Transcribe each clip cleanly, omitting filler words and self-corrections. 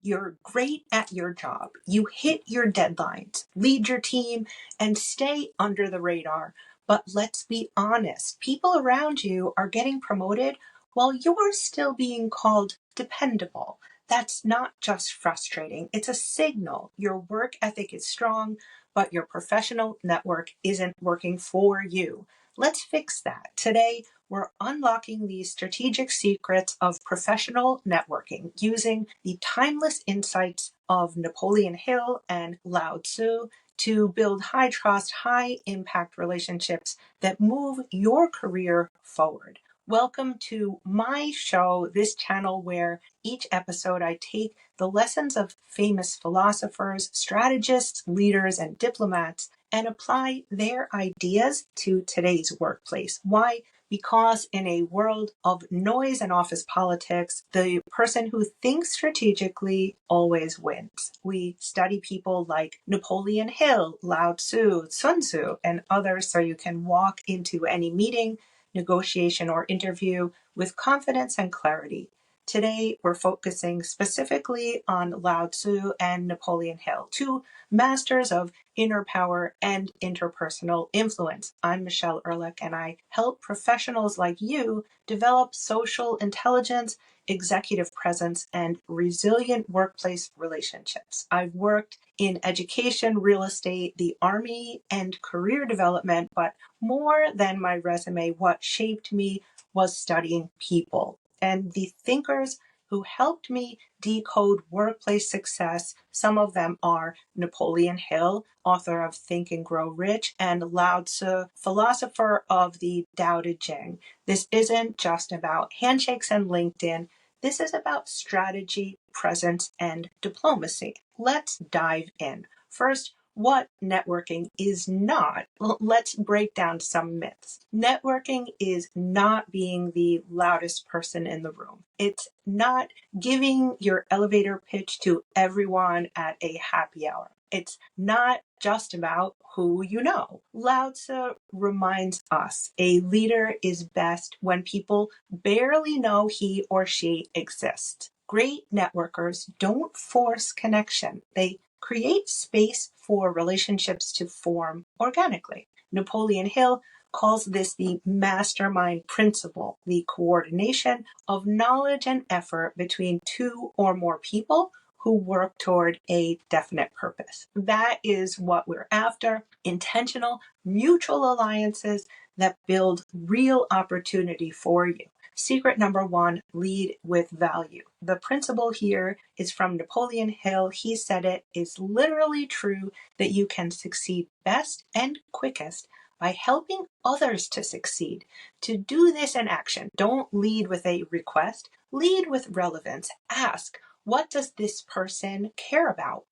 You're great at your job. You hit your deadlines, lead your team, and stay under the radar. But let's be honest, people around you are getting promoted while you're still being called dependable. That's not just frustrating, it's a signal. Your work ethic is strong, but your professional network isn't working for you. Let's fix that. Today, we're unlocking the strategic secrets of professional networking using the timeless insights of Napoleon Hill and Lao Tzu to build high trust, high impact relationships that move your career forward. Welcome to my show, this channel where each episode I take the lessons of famous philosophers, strategists, leaders, and diplomats and apply their ideas to today's workplace. Why? Because in a world of noise and office politics, the person who thinks strategically always wins. We study people like Napoleon Hill, Lao Tzu, Sun Tzu, and others so you can walk into any meeting, negotiation, or interview with confidence and clarity. Today, we're focusing specifically on Lao Tzu and Napoleon Hill, two masters of inner power and interpersonal influence. I'm Michelle Ehrlich, and I help professionals like you develop social intelligence, executive presence, and resilient workplace relationships. I've worked in education, real estate, the Army, and career development, but more than my resume, what shaped me was studying people and the thinkers who helped me decode workplace success. Some of them are Napoleon Hill, author of Think and Grow Rich, and Lao Tzu, philosopher of the Tao Te Ching. This isn't just about handshakes and LinkedIn. This is about strategy, presence, and diplomacy. Let's dive in. First, what networking is not. Let's break down some myths. Networking is not being the loudest person in the room. It's not giving your elevator pitch to everyone at a happy hour. It's not just about who you know. Lao Tzu reminds us a leader is best when people barely know he or she exists. Great networkers don't force connection. They create space for relationships to form organically. Napoleon Hill calls this the mastermind principle, the coordination of knowledge and effort between two or more people who work toward a definite purpose. That is what we're after: intentional, mutual alliances that build real opportunity for you. Secret number one, lead with value. The principle here is from Napoleon Hill. He said it is literally true that you can succeed best and quickest by helping others to succeed. To do this in action, don't lead with a request, lead with relevance. Ask, what does this person care about?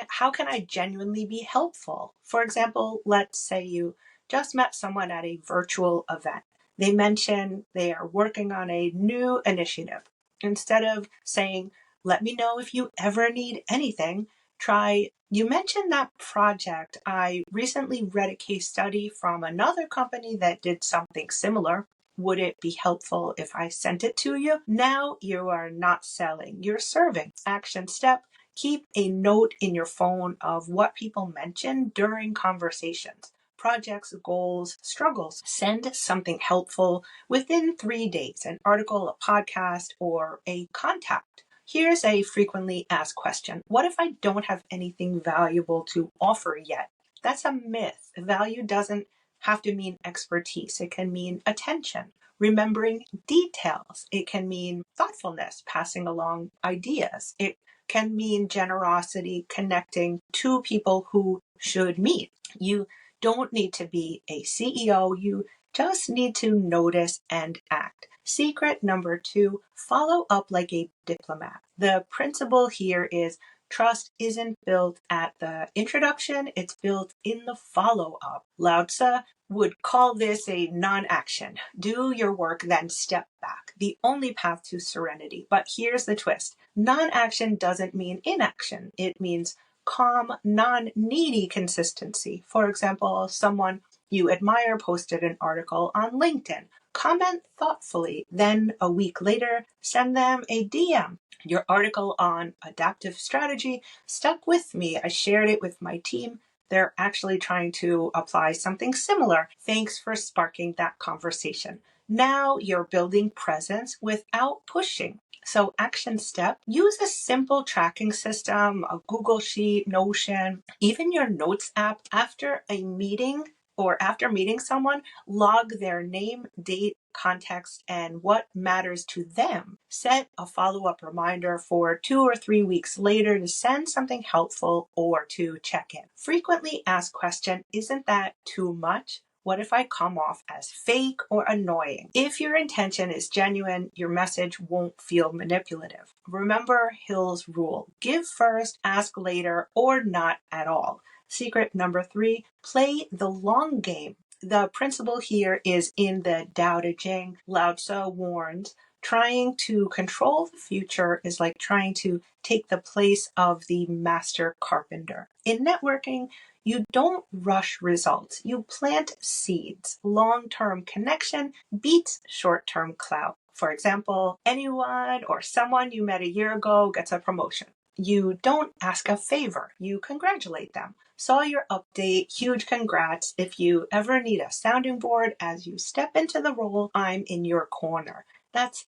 How can I genuinely be helpful? For example, let's say you just met someone at a virtual event. They mention they are working on a new initiative. Instead of saying, let me know if you ever need anything, try, you mentioned that project. I recently read a case study from another company that did something similar. Would it be helpful if I sent it to you? Now you are not selling, you're serving. Action step, keep a note in your phone of what people mention during conversations. Projects, goals, struggles. Send something helpful within 3 days, an article, a podcast, or a contact. Here's a frequently asked question. What if I don't have anything valuable to offer yet? That's a myth. Value doesn't have to mean expertise. It can mean attention, remembering details. It can mean thoughtfulness, passing along ideas. It can mean generosity, connecting two people who should meet. You don't need to be a CEO. You just need to notice and act. Secret number two, follow up like a diplomat. The principle here is trust isn't built at the introduction, it's built in the follow-up. Lao Tzu would call this a non-action. Do your work, then step back. The only path to serenity. But here's the twist. Non-action doesn't mean inaction. It means calm, non-needy consistency. For example, someone you admire posted an article on LinkedIn. Comment thoughtfully. Then a week later, send them a DM. Your article on adaptive strategy stuck with me. I shared it with my team. They're actually trying to apply something similar. Thanks for sparking that conversation. Now you're building presence without pushing. So action step, use a simple tracking system, a Google Sheet, Notion, even your notes app. After a meeting or after meeting someone, log their name, date, context, and what matters to them. Set a follow-up reminder for 2 or 3 weeks later to send something helpful or to check in. Frequently asked question, isn't that too much? What if I come off as fake or annoying? If your intention is genuine, your message won't feel manipulative. Remember Hill's rule. Give first, ask later, or not at all. Secret number 3, play the long game. The principle here is in the Tao Te Ching. Lao Tzu warns, trying to control the future is like trying to take the place of the master carpenter. In networking, you don't rush results. You plant seeds. Long-term connection beats short-term clout. For example, anyone or someone you met a year ago gets a promotion. You don't ask a favor. You congratulate them. Saw your update. Huge congrats. If you ever need a sounding board as you step into the role, I'm in your corner. That's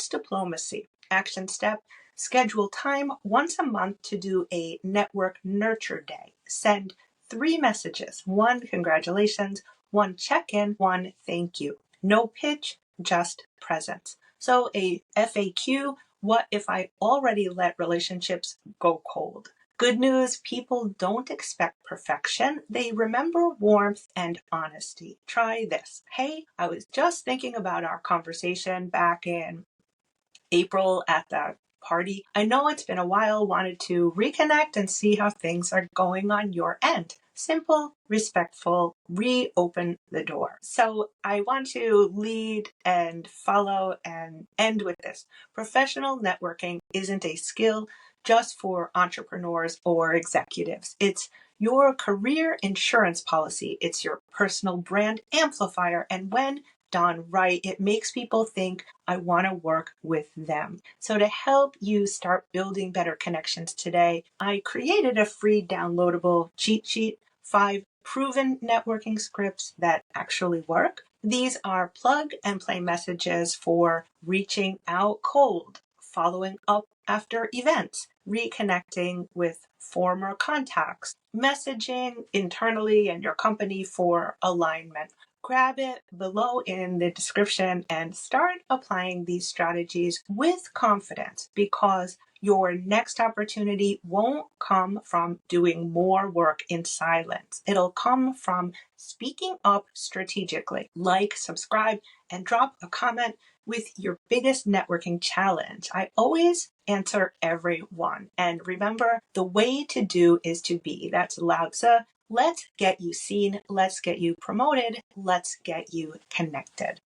diplomacy. Action step, schedule time once a month to do a network nurture day. Send 3 messages, 1 congratulations, 1 check-in, 1 thank you. No pitch, just presence. So a FAQ, what if I already let relationships go cold? Good news, people don't expect perfection. They remember warmth and honesty. Try this. Hey, I was just thinking about our conversation back in April at the party. I know it's been a while, wanted to reconnect and see how things are going on your end. Simple, respectful, reopen the door. So I want to lead and follow and end with this. Professional networking isn't a skill just for entrepreneurs or executives. It's your career insurance policy. It's your personal brand amplifier. And when done right, it makes people think, I want to work with them. So to help you start building better connections today, I created a free downloadable cheat sheet, 5 proven networking scripts that actually work. These are plug and play messages for reaching out cold, following up after events, reconnecting with former contacts, messaging internally in your company for alignment. Grab it below in the description and start applying these strategies with confidence, because your next opportunity won't come from doing more work in silence. It'll come from speaking up strategically. Like, subscribe, and drop a comment with your biggest networking challenge. I always answer everyone. And remember, the way to do is to be. That's Lao Tzu. Let's get you seen. Let's get you promoted. Let's get you connected.